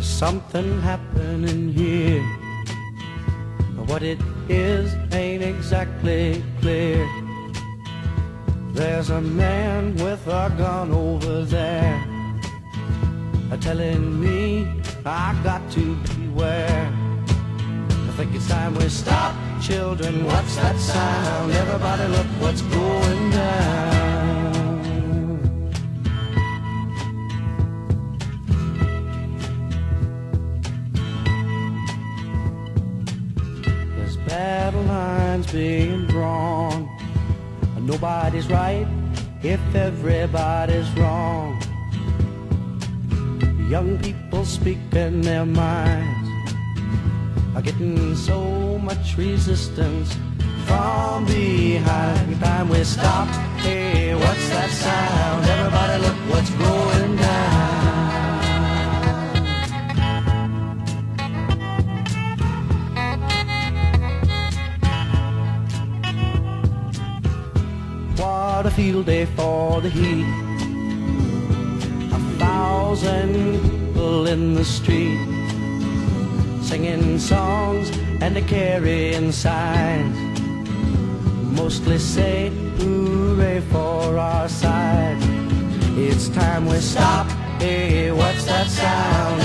something happening here. What it is ain't exactly clear. There's a man with a gun over there, telling me I got to beware. I think it's time we stop. Children, what's that sound? Everybody look what's going down. There's battle lines being drawn. Nobody's right if everybody's wrong. Young people speaking their minds are getting so much resistance from behind. Time we stop. Hey, what's that sound? Everybody look what's going down. What a field day for the heat. 1,000 people in the street, singing songs and carrying signs, mostly say hooray for our side. It's time we stop. Hey, what's that sound?